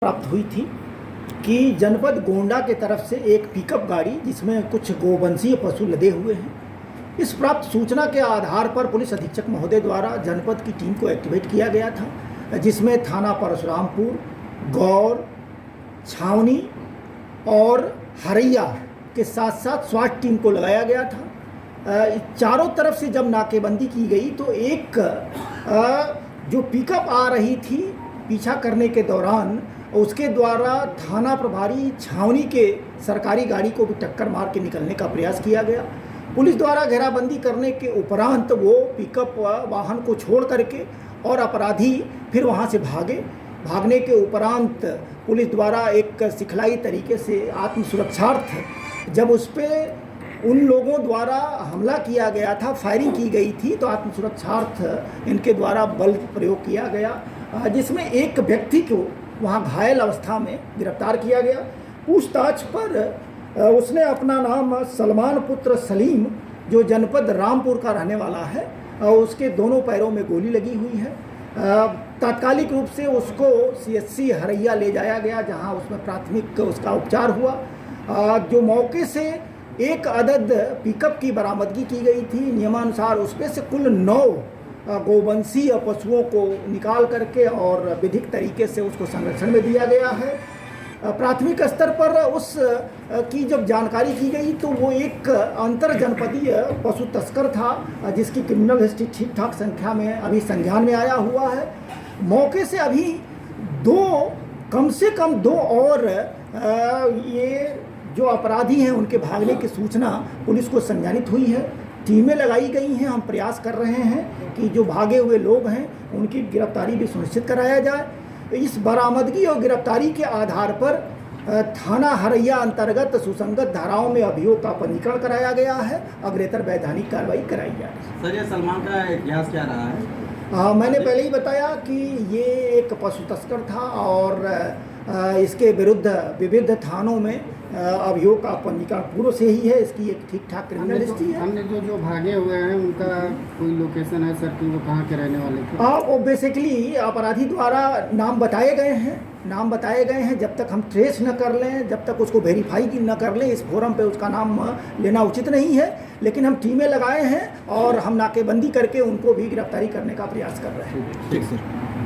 प्राप्त हुई थी कि जनपद गोंडा के तरफ से एक पिकअप गाड़ी जिसमें कुछ गोवंशीय पशु लदे हुए हैं। इस प्राप्त सूचना के आधार पर पुलिस अधीक्षक महोदय द्वारा जनपद की टीम को एक्टिवेट किया गया था, जिसमें थाना परशुरामपुर, गौर, छावनी और हरैया के साथ साथ स्वास्थ्य टीम को लगाया गया था। चारों तरफ से जब नाकेबंदी की गई तो एक जो पिकअप आ रही थी पीछा करने के दौरान उसके द्वारा थाना प्रभारी छावनी के सरकारी गाड़ी को भी टक्कर मार के निकलने का प्रयास किया गया। पुलिस द्वारा घेराबंदी करने के उपरांत वो पिकअप वाहन को छोड़ करके और अपराधी फिर वहां से भागने के उपरांत पुलिस द्वारा एक सिखलाई तरीके से आत्मसुरक्षार्थ जब उस पर उन लोगों द्वारा हमला किया गया था, फायरिंग की गई थी, तो आत्मसुरक्षार्थ इनके द्वारा बल प्रयोग किया गया, जिसमें एक व्यक्ति को वहां घायल अवस्था में गिरफ्तार किया गया। पूछताछ पर उसने अपना नाम सलमान पुत्र सलीम, जो जनपद रामपुर का रहने वाला है, उसके दोनों पैरों में गोली लगी हुई है। तात्कालिक रूप से उसको CHC हरैया ले जाया गया, जहां उसमें प्राथमिक उसका उपचार हुआ। जो मौके से एक अदद पिकअप की बरामदगी की गई थी, नियमानुसार उसमें से कुल 9 गोवंशीय पशुओं को निकाल करके और विधिक तरीके से उसको संरक्षण में दिया गया है। प्राथमिक स्तर पर उस की जब जानकारी की गई तो वो एक अंतर जनपदीय पशु तस्कर था, जिसकी क्रिमिनल हिस्ट्री ठीक ठाक संख्या में अभी संज्ञान में आया हुआ है। मौके से अभी कम से कम दो और ये जो अपराधी हैं उनके भागने की सूचना पुलिस को संज्ञानित हुई है। टीमें लगाई गई हैं, हम प्रयास कर रहे हैं कि जो भागे हुए लोग हैं उनकी गिरफ्तारी भी सुनिश्चित कराया जाए। इस बरामदगी और गिरफ्तारी के आधार पर थाना हरैया अंतर्गत सुसंगत धाराओं में अभियोग का पंजीकरण कराया गया है, अग्रेतर वैधानिक कार्रवाई कराई जा रही है। सर, ये सलमान का इतिहास क्या रहा है? मैंने पहले ही बताया कि ये एक पशु तस्कर था और इसके विरुद्ध विविध थानों में अभियोग का पंजीकरण पूर्व से ही है। इसकी एक ठीक ठाक क्रिमिनल हिस्ट्री है। हमने जो भागे हुए हैं उनका कोई लोकेशन है सर कि वो कहाँ के रहने वाले थे? वो बेसिकली अपराधी द्वारा नाम बताए गए हैं। जब तक हम ट्रेस न कर लें, जब तक उसको वेरीफाई न कर लें, इस फोरम पे उसका नाम लेना उचित नहीं है। लेकिन हम टीमें लगाए हैं और हम नाकेबंदी करके उनको भी गिरफ्तारी करने का प्रयास कर रहे हैं। ठीक सर।